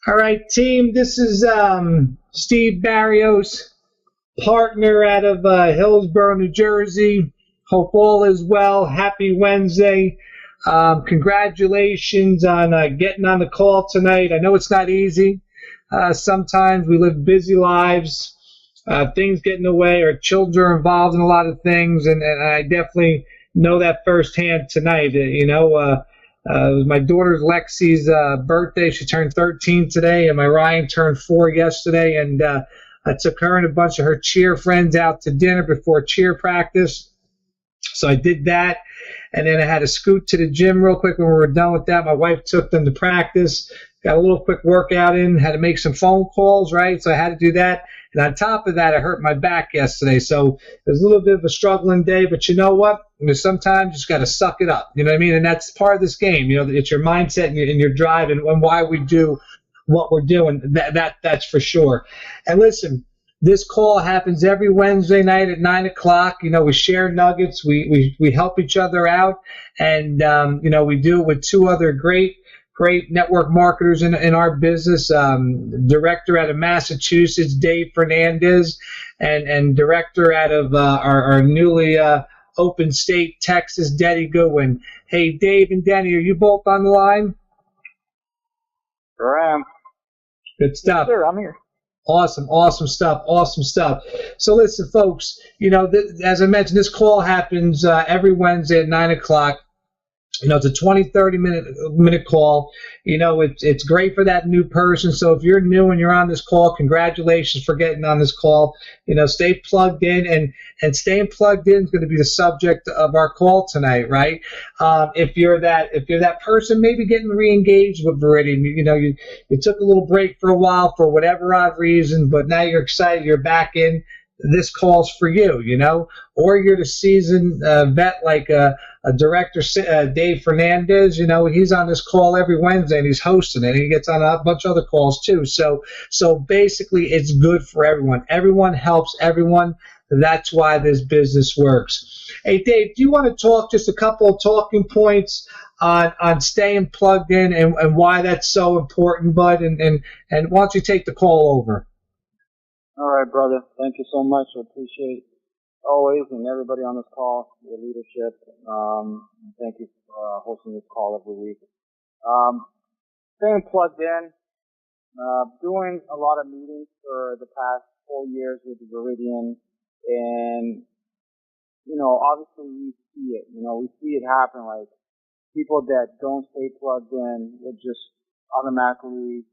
All right, team. This is Steve Barrios, partner out of Hillsborough, New Jersey. Hope all is well. Happy Wednesday. Congratulations on getting on the call tonight. I know it's not easy. Sometimes we live busy lives. Things get in the way. Our children are involved in a lot of things, and I definitely know that firsthand tonight. It was my daughter's Lexi's birthday. She turned 13 today, and my Ryan turned 4 yesterday. And I took her and a bunch of her cheer friends out to dinner before cheer practice. So I did that, and then I had to scoot to the gym real quick when we were done with that. My wife took them to practice, got a little quick workout in, had to make some phone calls, right? So I had to do that. And on top of that, I hurt my back yesterday. So it was a little bit of a struggling day, but you know what? Sometimes you just got to suck it up. You know what I mean? And that's part of this game. It's your mindset and your drive and why we do what we're doing. That's for sure. And listen, this call happens every Wednesday night at 9 o'clock. We share nuggets. We help each other out. And, we do it with two other great network marketers in our business, director out of Massachusetts, Dave Fernandes, and director out of our newly open state, Texas, Dennie Goodwin. Hey, Dave and Dennie, are you both on the line? Sure am. Good stuff. Yes, sir, I'm here. Awesome stuff. So listen, folks, as I mentioned, this call happens every Wednesday at 9 o'clock. It's a 20, 30-minute call. It's great for that new person. So if you're new and you're on this call, congratulations for getting on this call. Stay plugged in, and staying plugged in is going to be the subject of our call tonight, right? If you're that person maybe getting re-engaged with Viridian, you took a little break for a while for whatever odd reason, but now you're excited, you're back in. This call's for you, or you're the seasoned vet like director Dave Fernandes. He's on this call every Wednesday and he's hosting it. He gets on a bunch of other calls too. So basically, it's good for everyone. Everyone helps everyone. That's why this business works. Hey, Dave, do you want to talk just a couple of talking points on staying plugged in and why that's so important, bud? And why don't you take the call over? All right, brother. Thank you so much. I appreciate always and everybody on this call, your leadership. Thank you for hosting this call every week. Staying plugged in, doing a lot of meetings for the past 4 years with the Viridian, and obviously we see it. We see it happen. Like people that don't stay plugged in will just automatically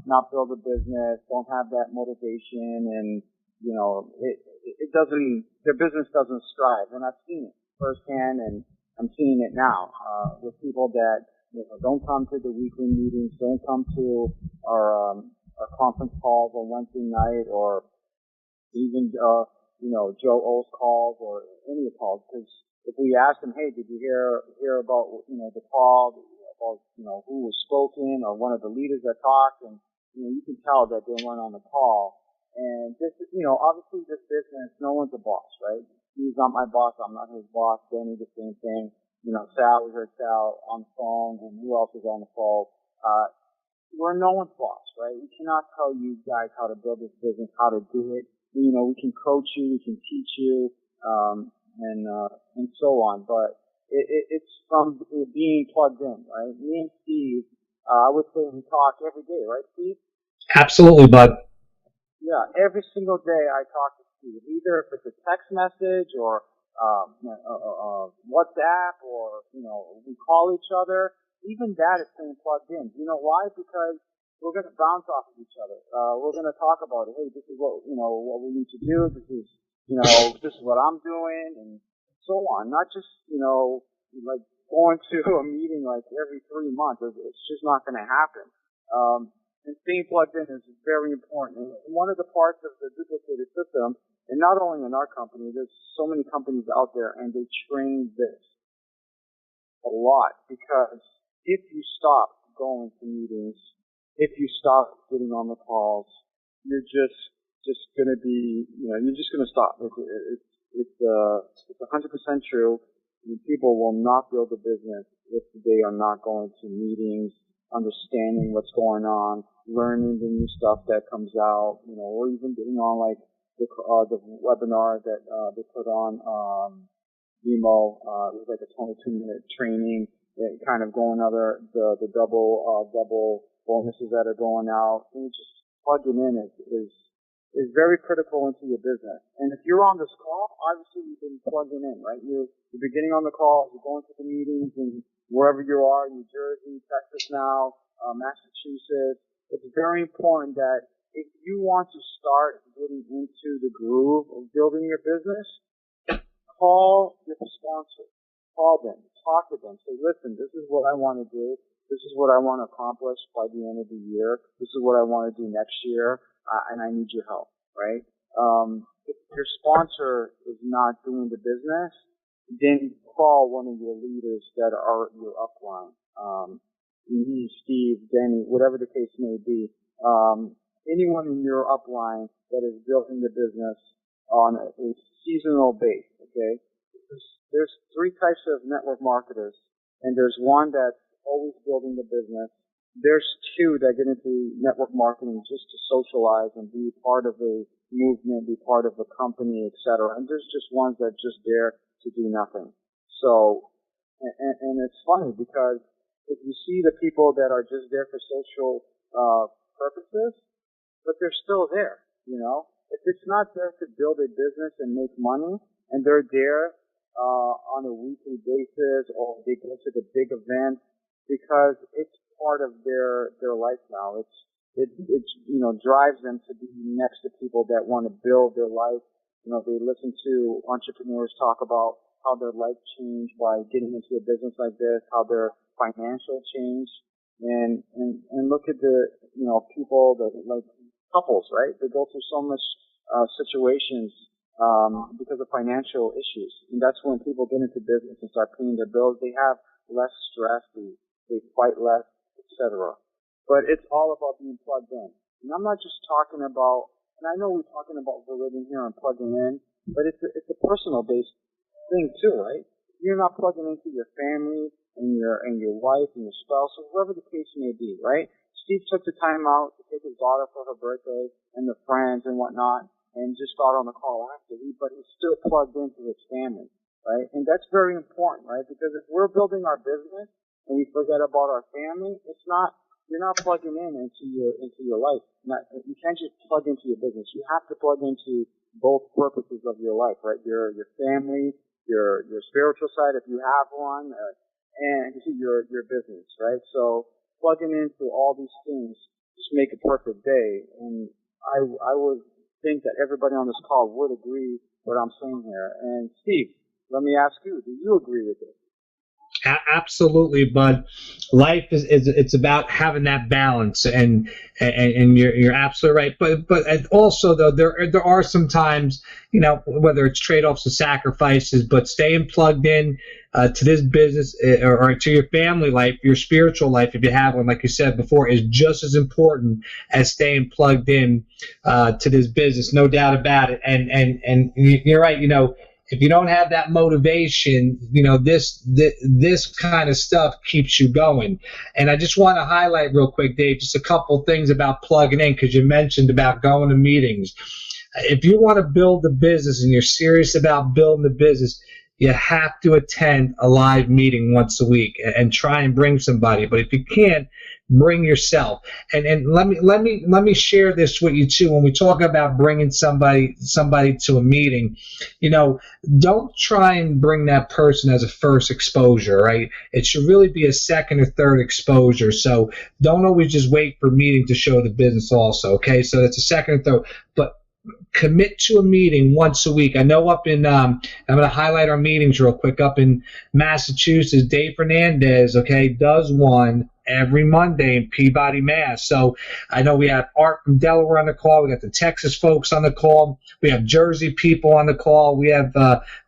not build a business, don't have that motivation, and it doesn't, their business doesn't strive. And I've seen it firsthand, and I'm seeing it now with people that don't come to the weekly meetings, don't come to our conference calls on Wednesday night, or even Joe O's calls or any of the calls. Because if we ask them, hey, did you hear about the call? About who was spoken or one of the leaders that talked, and you can tell that they weren't on the call. And this, obviously this business, no one's a boss, right? He's not my boss, I'm not his boss. Danny, the same thing. Sal, we heard Sal on the phone, and who else was on the phone? We're no one's boss, right? We cannot tell you guys how to build this business, how to do it. We can coach you, we can teach you, and so on, but it's from being plugged in, right? Me and Steve, I would say we talk every day, right, Steve? Absolutely, bud. Yeah, every single day I talk to Steve, either if it's a text message or WhatsApp, or we call each other. Even that is staying plugged in. You know why? Because we're going to bounce off of each other. We're going to talk about it. Hey, this is what what we need to do. This is this is what I'm doing, and so on. Not just, like going to a meeting like every 3 months. It's just not going to happen. And staying plugged in is very important. And one of the parts of the duplicated system, and not only in our company, there's so many companies out there, and they train this a lot. Because if you stop going to meetings, if you stop getting on the calls, you're just going to be, you're just going to stop. It's 100% true. People will not build a business if they are not going to meetings understanding what's going on, learning the new stuff that comes out, or even getting on like the webinar that they put on Vimo. It was like a 22-minute training, kind of going over the double bonuses that are going out. And just plugging in is very critical into your business. And if you're on this call, obviously you've been plugging in, right? You're beginning on the call, you're going to the meetings, and wherever you are, New Jersey, Texas now, Massachusetts. It's very important that if you want to start getting into the groove of building your business, call your sponsor. Call them. Talk to them. Say, listen, this is what I want to do. This is what I want to accomplish by the end of the year. This is what I want to do next year, and I need your help, right? If your sponsor is not doing the business, then call one of your leaders that are your upline. Me, Steve, Denny, whatever the case may be. Anyone in your upline that is building the business on a seasonal base, okay? There's three types of network marketers, and there's one that's always building the business. There's two that get into network marketing just to socialize and be part of a movement, be part of a company, etc. And there's just ones that just there to do nothing. So, and it's funny because if you see the people that are just there for social purposes, but they're still there, If it's not there to build a business and make money, and they're there on a weekly basis, or they go to the big events because it's part of their life now. It drives them to be next to people that want to build their life. They listen to entrepreneurs talk about how their life changed by getting into a business like this, how their financial changed, and look at the people that like couples, right? They go through so much situations because of financial issues, and that's when people get into business and start paying their bills. They have less stress, they fight less, etc. But it's all about being plugged in. And I'm not just talking about, and I know we're talking about Viridian here and plugging in, but it's a personal based thing too, right? You're not plugging into your family and your wife and your spouse, or whoever the case may be, right? Steve took the time out to take his daughter for her birthday and the friends and whatnot, and just got on the call after. But he's still plugged into his family, right? And that's very important, right? Because if we're building our business and we forget about our family, you're not plugging into your life. You can't just plug into your business. You have to plug into both purposes of your life, right? Your family, your spiritual side if you have one, and your business, right? So plugging into all these things just make a perfect day. And I would think that everybody on this call would agree what I'm saying here. And Steve, let me ask you, do you agree with it? Absolutely, bud. Life it's about having that balance, and you're absolutely right. But also though there are some times, whether it's trade-offs or sacrifices, but staying plugged in to this business or to your family life, your spiritual life, if you have one, like you said before, is just as important as staying plugged in to this business, no doubt about it. And you're right, if you don't have that motivation, this kind of stuff keeps you going. And I just want to highlight real quick, Dave, just a couple things about plugging in, because you mentioned about going to meetings. If you want to build the business and you're serious about building the business, you have to attend a live meeting once a week and try and bring somebody. But if you can't, bring yourself. And let me share this with you too. When we talk about bringing somebody to a meeting, don't try and bring that person as a first exposure, right? It should really be a second or third exposure. So don't always just wait for a meeting to show the business also, okay? So that's a second or third. But commit to a meeting once a week. I know up in, I'm going to highlight our meetings real quick. Up in Massachusetts, Dave Fernandes, okay, does one every Monday in Peabody, Mass. So I know we have Art from Delaware on the call. We got the Texas folks on the call. We have Jersey people on the call. We have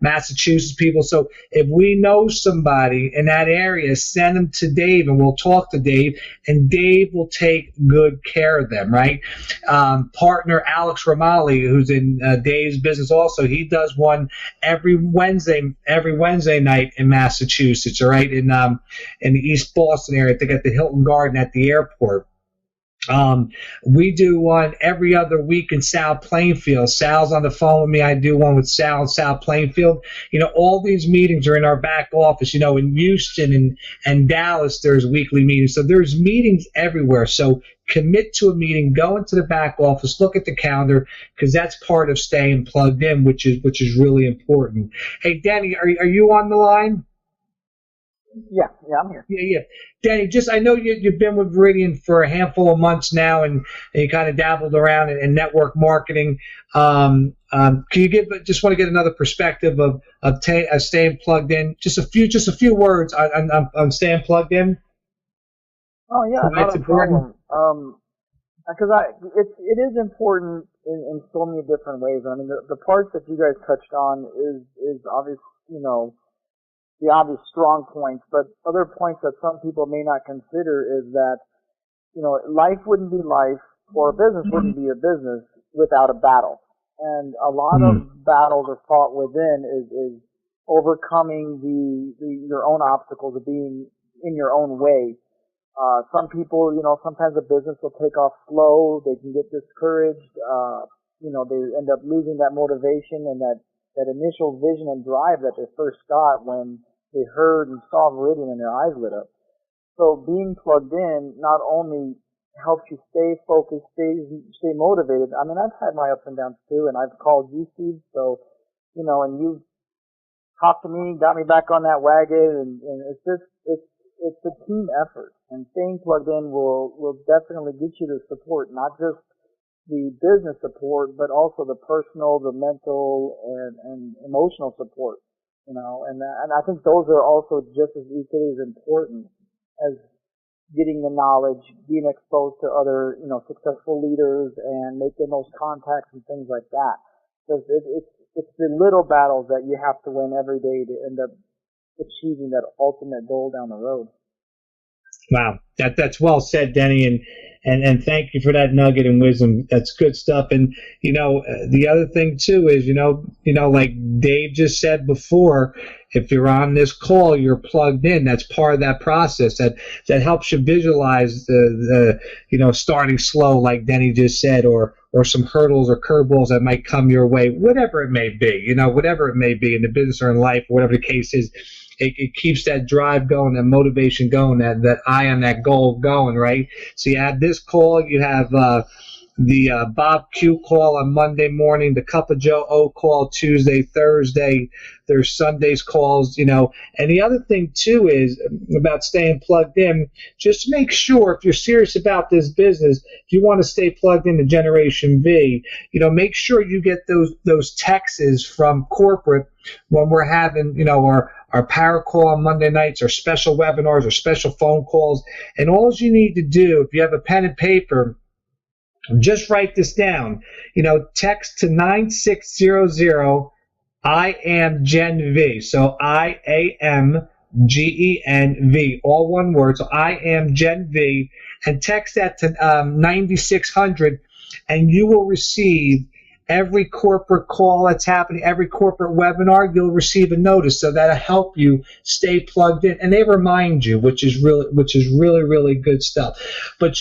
Massachusetts people. So if we know somebody in that area, send them to Dave, and we'll talk to Dave, and Dave will take good care of them, right? Partner Alex Romali, who's in Dave's business also, he does one every Wednesday night in Massachusetts, all right, in the East Boston area. I think at the the Hilton Garden at the airport. We do one every other week in South Plainfield. Sal's on the phone with me. I do one with Sal in South Plainfield. All these meetings are in our back office. In Houston and Dallas, there's weekly meetings. So there's meetings everywhere. So commit to a meeting, go into the back office, look at the calendar, because that's part of staying plugged in, which is really important. Hey, Dennie, are you on the line? Yeah, I'm here. Yeah. Dennie, I know you've been with Viridian for a handful of months now, and you kind of dabbled around in network marketing. Can you just want to get another perspective of staying plugged in? Just a few words on staying plugged in. Oh yeah, not a problem. Because it is important in so many different ways. I mean, the parts that you guys touched on is obvious, the obvious strong points, but other points that some people may not consider is that, life wouldn't be life, or a business wouldn't be a business without a battle. And a lot of battles are fought within is overcoming your own obstacles of being in your own way. Some people, sometimes a business will take off slow, they can get discouraged, they end up losing that motivation and that initial vision and drive that they first got when they heard and saw Viridian and their eyes lit up. So being plugged in not only helps you stay focused, stay motivated. I mean, I've had my ups and downs too, and I've called you, Steve, so, and you've talked to me, got me back on that wagon, and it's a team effort. And staying plugged in will definitely get you the support, not just the business support, but also the personal, the mental, and emotional support. And I think those are also just as equally as important as getting the knowledge, being exposed to other, successful leaders and making those contacts and things like that. Because it's the little battles that you have to win every day to end up achieving that ultimate goal down the road. Wow, that's well said, Dennie, and thank you for that nugget and wisdom. That's good stuff. And the other thing too is like Dave just said before, if you're on this call, you're plugged in. That's part of that process. That helps you visualize the starting slow, like Dennie just said, or some hurdles or curveballs that might come your way, whatever it may be. Whatever it may be in the business or in life, whatever the case is. It keeps that drive going, that motivation going, that eye on that goal going, right? So you have this call, you have the Bob Q call on Monday morning, the Cup of Joe O call Tuesday, Thursday. There's Sunday's calls, And the other thing too is about staying plugged in. Just make sure if you're serious about this business, if you want to stay plugged into Generation V, make sure you get those texts from corporate when we're having, our power call on Monday nights, or special webinars, or special phone calls. And all you need to do, if you have a pen and paper, just write this down. Text to 9600 I am Gen V. So IAMGENV, all one word. So I am Gen V, and text that to 9600, and you will receive every corporate call that's happening, every corporate webinar. You'll receive a notice, so that'll help you stay plugged in, and they remind you, which is really, really good stuff. But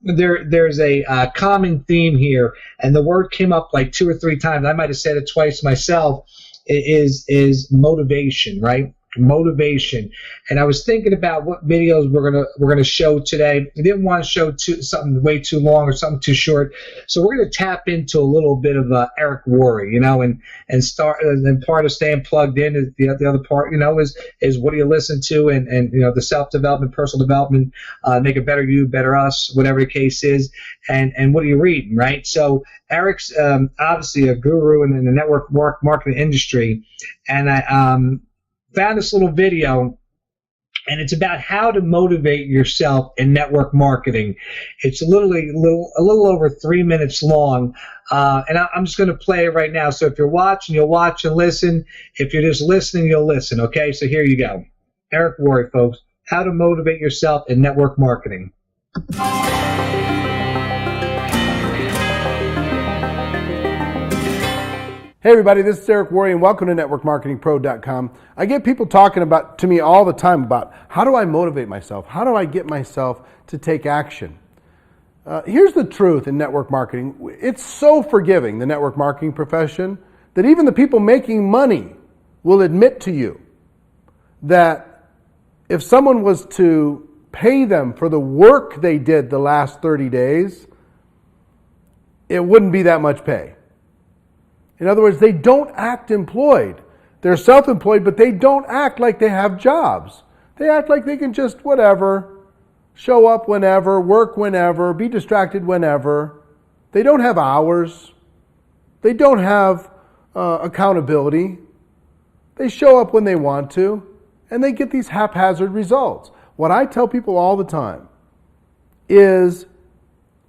there's a common theme here, and the word came up like 2 or 3 times. I might have said it twice myself. Is motivation, right? Motivation. And I was thinking about what videos we're gonna show today. I didn't want to show something way too long or something too short, so we're gonna tap into a little bit of Eric Worre, and start. And part of staying plugged in is the other part, is what do you listen to, and the self-development, personal development, make a better you, better us, whatever the case is, and what are you reading, right? So Eric's obviously a guru in the network marketing industry, and I found this little video, and it's about how to motivate yourself in network marketing. It's literally a little over 3 minutes long, and I'm just going to play it right now. So if you're watching, you'll watch and listen. If you're just listening, you'll listen. Okay, so here you go. Eric Worre, folks, how to motivate yourself in network marketing. Hey everybody, this is Eric Worre and welcome to NetworkMarketingPro.com. I get people talking to me all the time about how do I motivate myself? How do I get myself to take action? Here's the truth in network marketing. It's so forgiving, the network marketing profession, that even the people making money will admit to you that if someone was to pay them for the work they did the last 30 days, it wouldn't be that much pay. In other words, they don't act employed. They're self-employed, but they don't act like they have jobs. They act like they can just whatever, show up whenever, work whenever, be distracted whenever. They don't have hours. They don't have accountability. They show up when they want to, and they get these haphazard results. What I tell people all the time is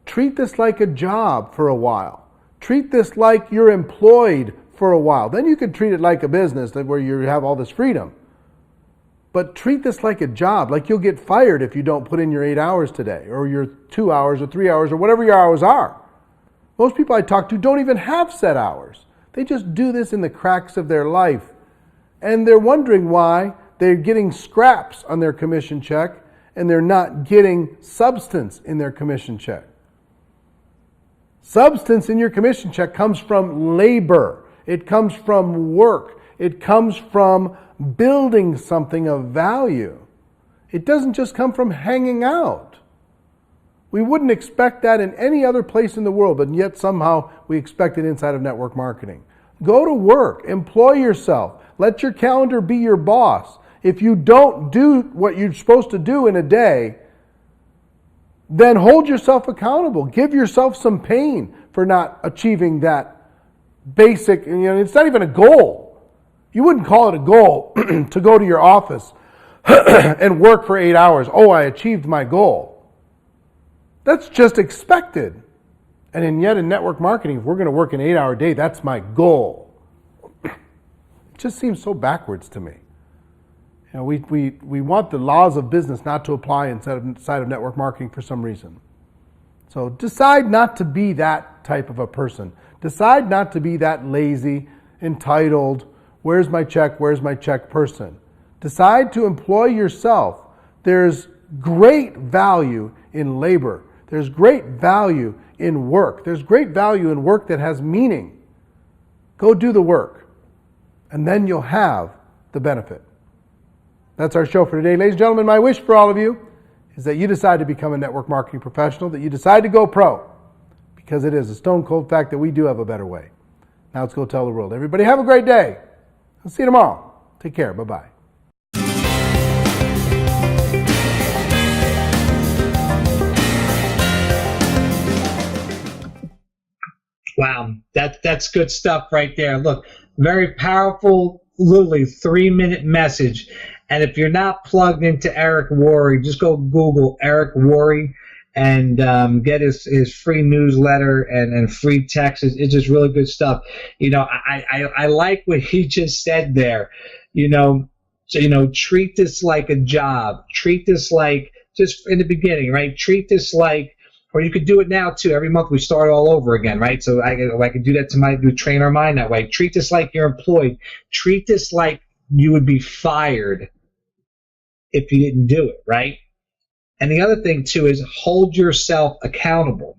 treat this like a job for a while. Treat this like you're employed for a while. Then you can treat it like a business where you have all this freedom. But treat this like a job, like you'll get fired if you don't put in your 8 hours today, or your 2 hours or 3 hours, or whatever your hours are. Most people I talk to don't even have set hours. They just do this in the cracks of their life. And they're wondering why they're getting scraps on their commission check and they're not getting substance in their commission check. Substance in your commission check comes from labor. It comes from work. It comes from building something of value. It doesn't just come from hanging out. We wouldn't expect that in any other place in the world, but yet somehow we expect it inside of network marketing. Go to work. Employ yourself. Let your calendar be your boss. If you don't do what you're supposed to do in a day, then hold yourself accountable. Give yourself some pain for not achieving that basic, it's not even a goal. You wouldn't call it a goal to go to your office and work for 8 hours. Oh, I achieved my goal. That's just expected. And yet in network marketing, if we're going to work an 8-hour day, that's my goal. It just seems so backwards to me. We want the laws of business not to apply inside of network marketing for some reason. So decide not to be that type of a person. Decide not to be that lazy, entitled, where's my check person. Decide to employ yourself. There's great value in labor. There's great value in work. There's great value in work that has meaning. Go do the work, and then you'll have the benefit. That's our show for today. Ladies and gentlemen, my wish for all of you is that you decide to become a network marketing professional, that you decide to go pro, because it is a stone cold fact that we do have a better way. Now let's go tell the world. Everybody have a great day. I'll see you tomorrow. Take care. Bye-bye. Wow, that's good stuff right there. Look, very powerful, literally 3-minute message. And if you're not plugged into Eric Worre, just go Google Eric Worre and get his free newsletter and free text. It's just really good stuff. I like what he just said there. Treat this like a job. Treat this like, just in the beginning, right? Treat this like, or you could do it now too. Every month we start all over again, right? So I could do that to train our mind that way. Treat this like you're employed. Treat this like you would be fired if you didn't do it, right? And the other thing too is hold yourself accountable.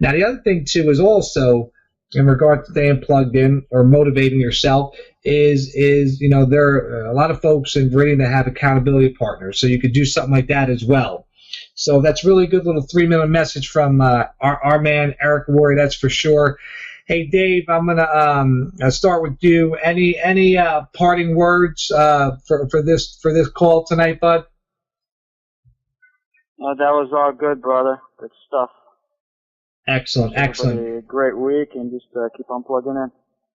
Now the other thing too is also in regard to staying plugged in or motivating yourself is there are a lot of folks in Viridian that have accountability partners, so you could do something like that as well. So that's really good little 3-minute message from our man Eric Worre, that's for sure. Hey Dave, I'm gonna start with you. Any parting words for this call tonight, bud? That was all good, brother. Good stuff. Excellent. A great week, and just keep on plugging in.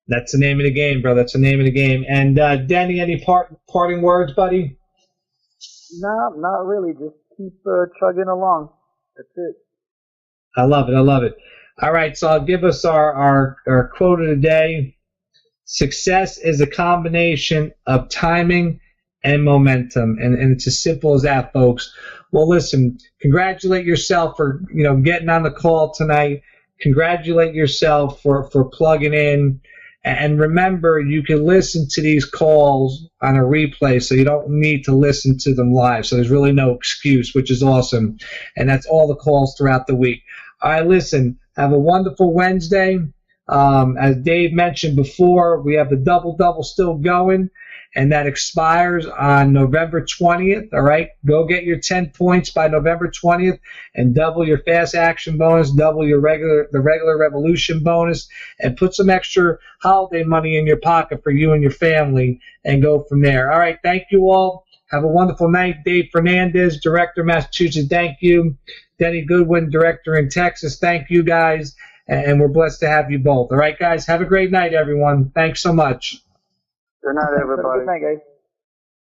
That's the name of the game, bro. That's the name of the game. And Denny, any parting words, buddy? No, not really. Just keep chugging along. That's it. I love it. All right, so I'll give us our quote of the day. Success is a combination of timing and momentum, and it's as simple as that, folks. Well, listen, congratulate yourself for getting on the call tonight. Congratulate yourself for plugging in And remember, you can listen to these calls on a replay, so you don't need to listen to them live. So there's really no excuse, which is awesome. And that's all the calls throughout the week. All right, listen, have a wonderful Wednesday. As Dave mentioned before, we have the double still going, and that expires on November 20th. All right, go get your 10 points by November 20th and double your fast action bonus, double the regular revolution bonus, and put some extra holiday money in your pocket for you and your family, and go from there. All right, thank you all. Have a wonderful night. Dave Fernandes, Director, Massachusetts, thank you. Dennie Goodwin, Director in Texas, thank you guys. And we're blessed to have you both. All right, guys, have a great night, everyone. Thanks so much. Good night, everybody. Good night, guys.